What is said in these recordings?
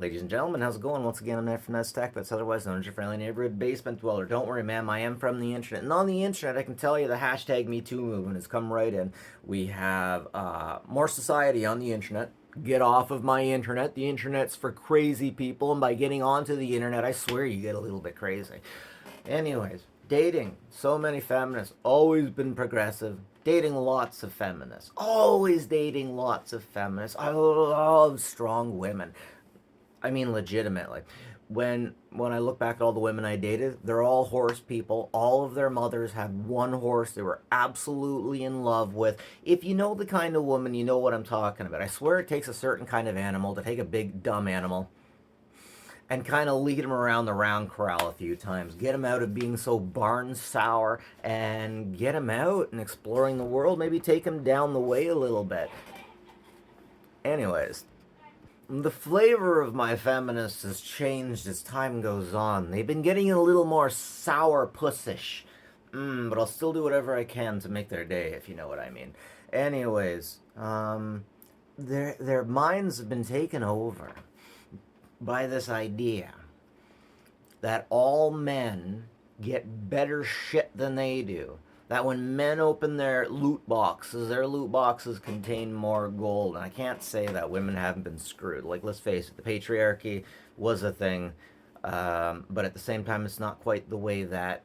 Ladies and gentlemen, how's it going? Once again, I'm Ned from Tech, that's otherwise known as your friendly neighborhood basement dweller. Don't worry, ma'am, I am from the internet. And on the internet, I can tell you the hashtag MeToo movement has come right in. We have more society on the internet. Get off of my internet. The internet's for crazy people, and by getting onto the internet, I swear you get a little bit crazy. Anyways, dating. So many feminists. Always been progressive. Dating lots of feminists. Always dating lots of feminists. I love strong women. I mean, legitimately. When I look back at all the women I dated, they're all horse people. All of their mothers had one horse they were absolutely in love with. If you know the kind of woman, you know what I'm talking about. I swear it takes a certain kind of animal to take a big, dumb animal and kind of lead him around the round corral a few times. Get him out of being so barn sour and get him out and exploring the world. Maybe take him down the way a little bit. Anyways, the flavor of my feminists has changed as time goes on. They've been getting a little more sour pussish. But I'll still do whatever I can to make their day, if you know what I mean. Anyways, their minds have been taken over by this idea that all men get better shit than they do. That when men open their loot boxes contain more gold. And I can't say that women haven't been screwed. Like, let's face it, the patriarchy was a thing. But at the same time, it's not quite the way that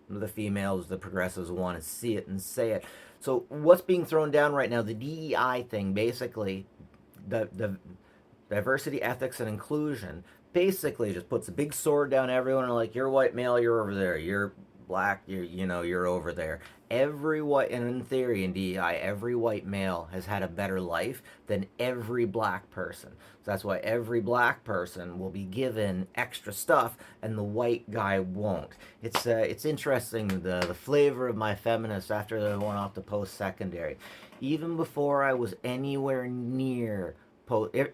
the females, the progressives, want to see it and say it. So what's being thrown down right now, the DEI thing, basically, the diversity, ethics, and inclusion, basically just puts a big sword down everyone and like, you're white male, you're over there. You're black, you're over there. Every white, and in theory, in DEI, every white male has had a better life than every black person. So that's why every black person will be given extra stuff, and the white guy won't. It's interesting the flavor of my feminists after they went off to post-secondary. Even before I was anywhere near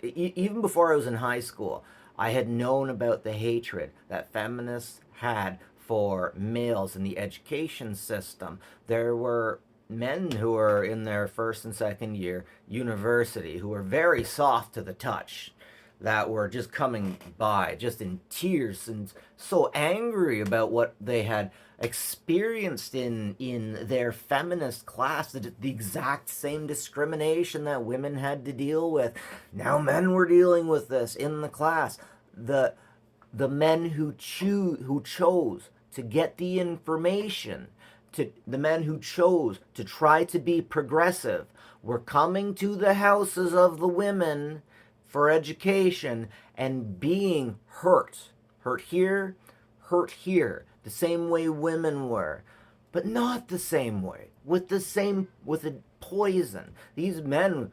even before I was in high school, I had known about the hatred that feminists had for males in the education system. There were men who were in their first and second year university who were very soft to the touch, that were just coming by just in tears and so angry about what they had experienced in their feminist class, the exact same discrimination that women had to deal with. Now men were dealing with this in the class. The men who chose to get the information, the men who chose to try to be progressive, were coming to the houses of the women for education and being hurt here, the same way women were, but not the same way, with a poison. These men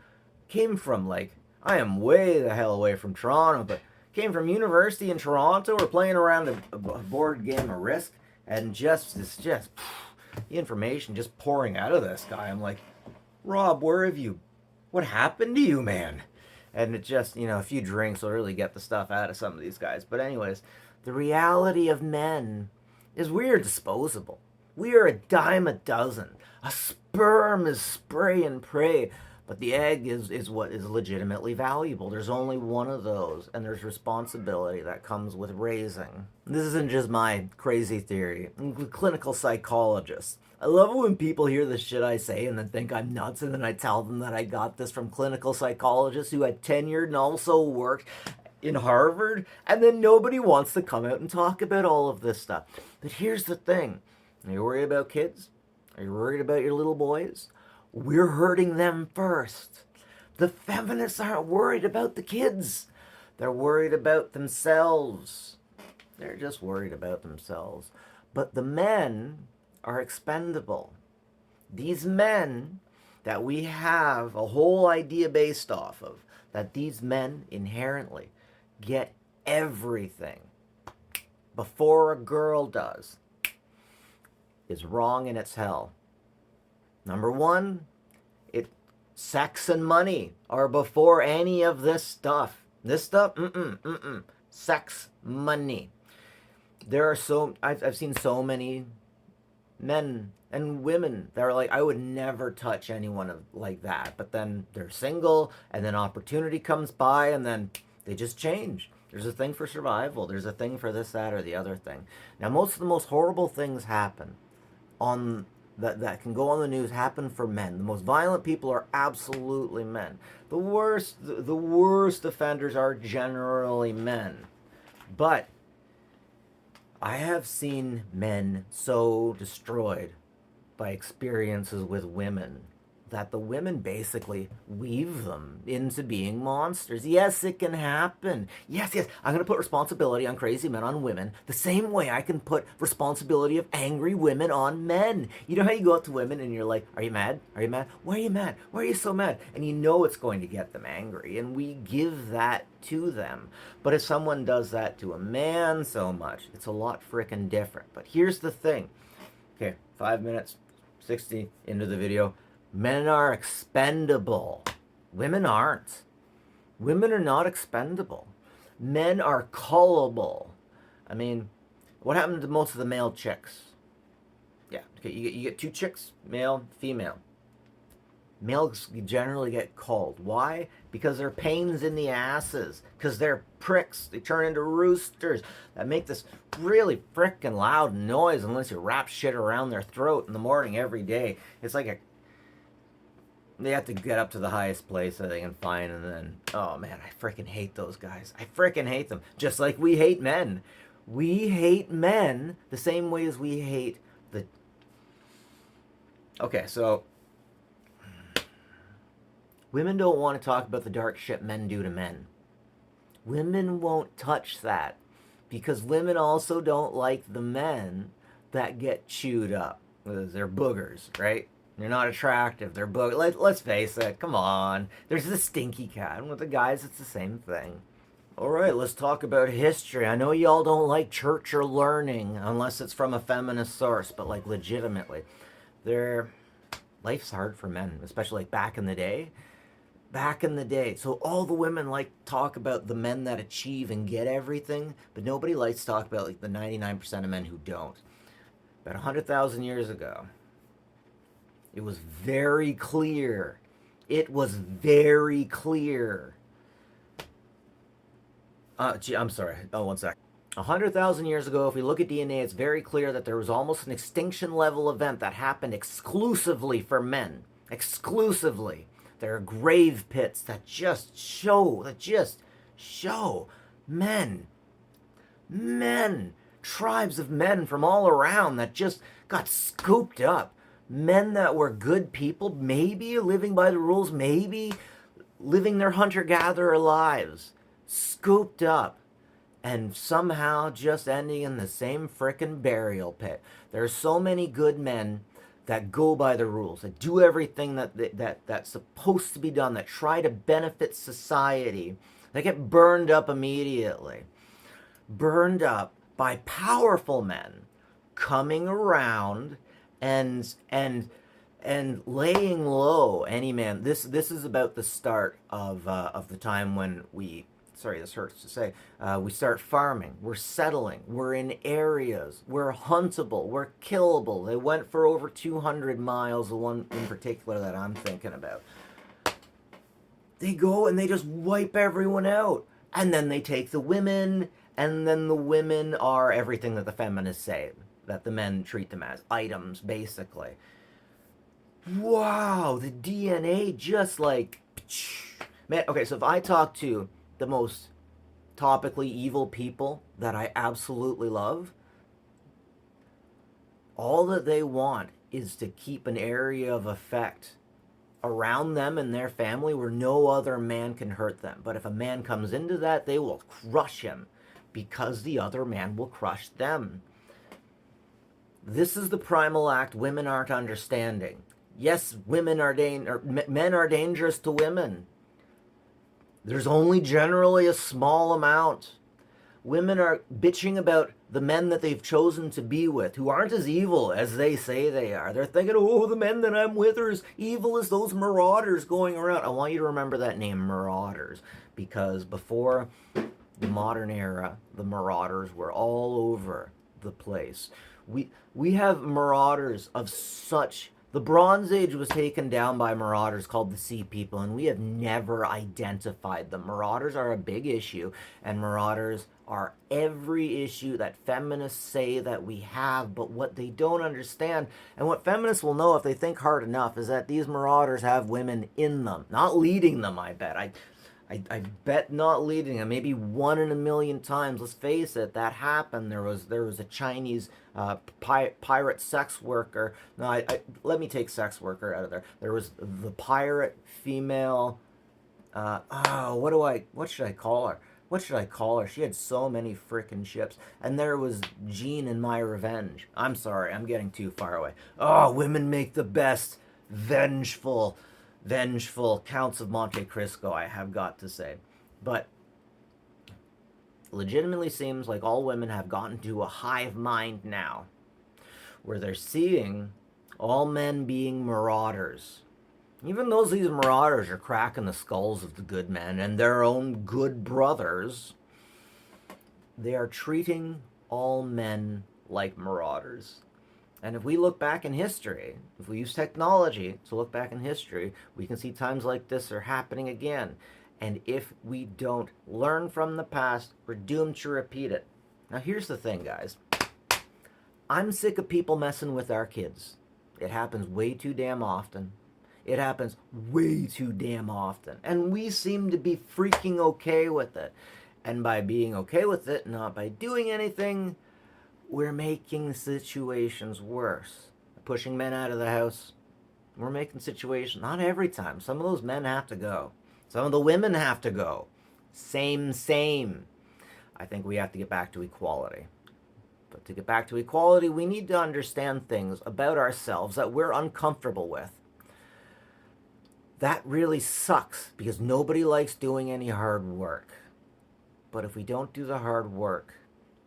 came from, like, I am way the hell away from Toronto, but came from university in Toronto. We're playing around a board game of Risk, and the information just pouring out of this guy. I'm like, Rob, where have you? What happened to you, man? And it just, a few drinks will really get the stuff out of some of these guys. But anyways, the reality of men is we are disposable. We are a dime a dozen. A sperm is spray and pray. But the egg is what is legitimately valuable. There's only one of those, and there's responsibility that comes with raising. This isn't just my crazy theory. I'm a clinical psychologist. I love it when people hear the shit I say and then think I'm nuts, and then I tell them that I got this from clinical psychologists who had tenured and also worked in Harvard, and then nobody wants to come out and talk about all of this stuff. But here's the thing. Are you worried about kids? Are you worried about your little boys? We're hurting them first. The feminists aren't worried about the kids. They're worried about themselves. They're just worried about themselves. But the men are expendable. These men that we have a whole idea based off of, that these men inherently get everything before a girl does, is wrong and it's hell. Number one, sex and money are before any of this stuff. This stuff, sex, money. I've seen so many men and women that are like, I would never touch anyone like that. But then they're single, and then opportunity comes by, and then they just change. There's a thing for survival. There's a thing for this, that, or the other thing. Now, most of the most horrible things happen on that can go on the news happen for men. The most violent people are absolutely men. The worst offenders are generally men. But I have seen men so destroyed by experiences with women that the women basically weave them into being monsters. Yes, it can happen. Yes, I'm going to put responsibility on crazy men on women the same way I can put responsibility of angry women on men. You know how you go up to women and you're like, are you mad? Are you mad? Why are you mad? Why are you so mad? And you know it's going to get them angry, and we give that to them. But if someone does that to a man so much, it's a lot frickin' different. But here's the thing. Okay, 5 minutes, 60 into the video. Men are expendable. Women aren't. Women are not expendable. Men are cullable. I mean, what happened to most of the male chicks? Yeah, okay, you get two chicks, male, female. Males generally get culled. Why? Because they're pains in the asses. Because they're pricks. They turn into roosters that make this really frickin' loud noise unless you wrap shit around their throat in the morning every day. It's like they have to get up to the highest place that they can find, and then, oh man, I freaking hate those guys. I freaking hate them. Just like we hate men. We hate men the same way as we hate the... Okay, so... Women don't want to talk about the dark shit men do to men. Women won't touch that because women also don't like the men that get chewed up. They're boogers, right? They're not attractive. They're let's face it. Come on. There's the stinky cat. And with the guys, it's the same thing. All right, let's talk about history. I know y'all don't like church or learning unless it's from a feminist source, but like legitimately, life's hard for men, especially like back in the day. Back in the day. So all the women like talk about the men that achieve and get everything, but nobody likes to talk about like the 99% of men who don't. About 100,000 years ago, it was very clear. It was very clear. I'm sorry. Oh, 1 sec. 100,000 years ago, if we look at DNA, it's very clear that there was almost an extinction level event that happened exclusively for men. Exclusively. There are grave pits that just show men, tribes of men from all around that just got scooped up. Men that were good people, maybe living by the rules, maybe living their hunter-gatherer lives, scooped up, and somehow just ending in the same frickin' burial pit. There are so many good men that go by the rules, that do everything that's supposed to be done, that try to benefit society, that get burned up immediately. Burned up by powerful men coming around and laying low any man. This is about the start of the time when we... Sorry, this hurts to say. We start farming. We're settling. We're in areas. We're huntable. We're killable. They went for over 200 miles, the one in particular that I'm thinking about. They go and they just wipe everyone out. And then they take the women, and then the women are everything that the feminists say, that the men treat them as. Items, basically. Wow, the DNA just like... Man, okay, so if I talk to the most topically evil people that I absolutely love, all that they want is to keep an area of effect around them and their family where no other man can hurt them. But if a man comes into that, they will crush him because the other man will crush them. This is the primal act women aren't understanding. Yes, men are dangerous to women. There's only generally a small amount. Women are bitching about the men that they've chosen to be with, who aren't as evil as they say they are. They're thinking, oh, the men that I'm with are as evil as those marauders going around. I want you to remember that name, marauders, because before the modern era, the marauders were all over the place. We have marauders of such The Bronze Age was taken down by marauders called the Sea People, and we have never identified them. Marauders are a big issue, and marauders are every issue that feminists say that we have, but what they don't understand, and what feminists will know if they think hard enough, is that these marauders have women in them, not leading them, I bet. I bet not leading them. Maybe 1 in a million times. Let's face it, that happened. There was a Chinese pirate sex worker. No, let me take sex worker out of there. There was the pirate female. What should I call her? What should I call her? She had so many frickin' ships. And there was Jean in My Revenge. I'm sorry, I'm getting too far away. Oh, women make the best vengeful Counts of Monte Cristo, I have got to say. But legitimately seems like all women have gotten to a hive mind now, where they're seeing all men being marauders. Even though these marauders are cracking the skulls of the good men and their own good brothers, they are treating all men like marauders. And if we look back in history, if we use technology to look back in history, we can see times like this are happening again. And if we don't learn from the past, we're doomed to repeat it. Now here's the thing, guys. I'm sick of people messing with our kids. It happens way too damn often. It happens way too damn often. And we seem to be freaking okay with it. And by being okay with it, not by doing anything, we're making situations worse. Pushing men out of the house, we're making situations, not every time. Some of those men have to go. Some of the women have to go. Same. I think we have to get back to equality. But to get back to equality, we need to understand things about ourselves that we're uncomfortable with. That really sucks, because nobody likes doing any hard work. But if we don't do the hard work,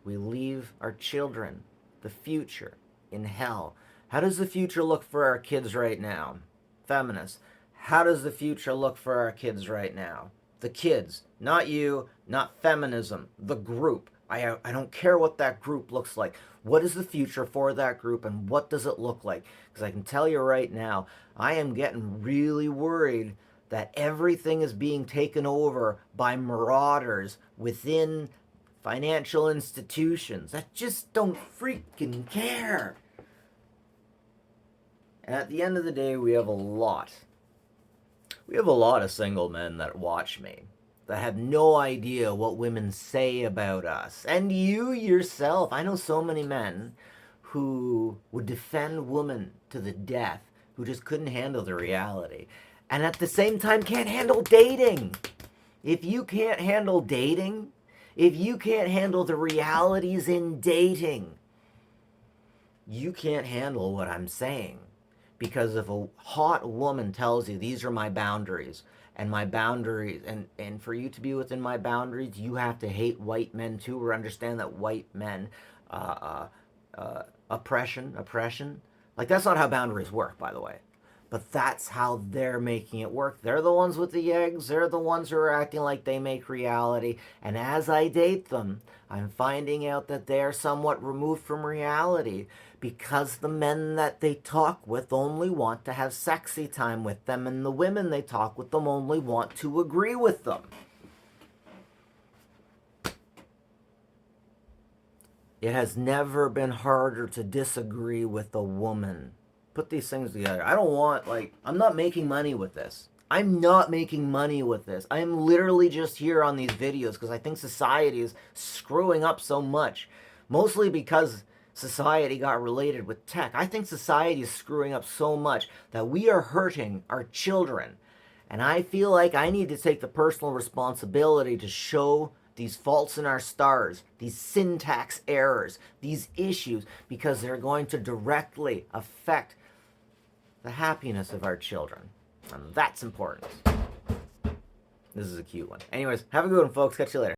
we leave our children, the future, in hell. How does the future look for our kids right now? Feminists, how does the future look for our kids right now? The kids, not you, not feminism, the group. I don't care what that group looks like. What is the future for that group, and what does it look like? Because I can tell you right now, I am getting really worried that everything is being taken over by marauders within financial institutions that just don't freaking care. And at the end of the day, we have a lot of single men that watch me, that have no idea what women say about us. And you yourself, I know so many men who would defend women to the death, who just couldn't handle the reality, and at the same time can't handle dating. If you can't handle dating, if you can't handle the realities in dating, you can't handle what I'm saying. Because if a hot woman tells you, these are my boundaries, and for you to be within my boundaries, you have to hate white men too, or understand that white men, oppression, like that's not how boundaries work, by the way. But that's how they're making it work. They're the ones with the eggs. They're the ones who are acting like they make reality. And as I date them, I'm finding out that they're somewhat removed from reality, because the men that they talk with only want to have sexy time with them, and the women they talk with them only want to agree with them. It has never been harder to disagree with a woman. Put these things together. I'm not making money with this. I'm literally just here on these videos because I think society is screwing up so much. Mostly because society got related with tech. I think society is screwing up so much that we are hurting our children. And I feel like I need to take the personal responsibility to show these faults in our stars, these syntax errors, these issues, because they're going to directly affect the happiness of our children. And that's important. This is a cute one. Anyways, have a good one, folks. Catch you later.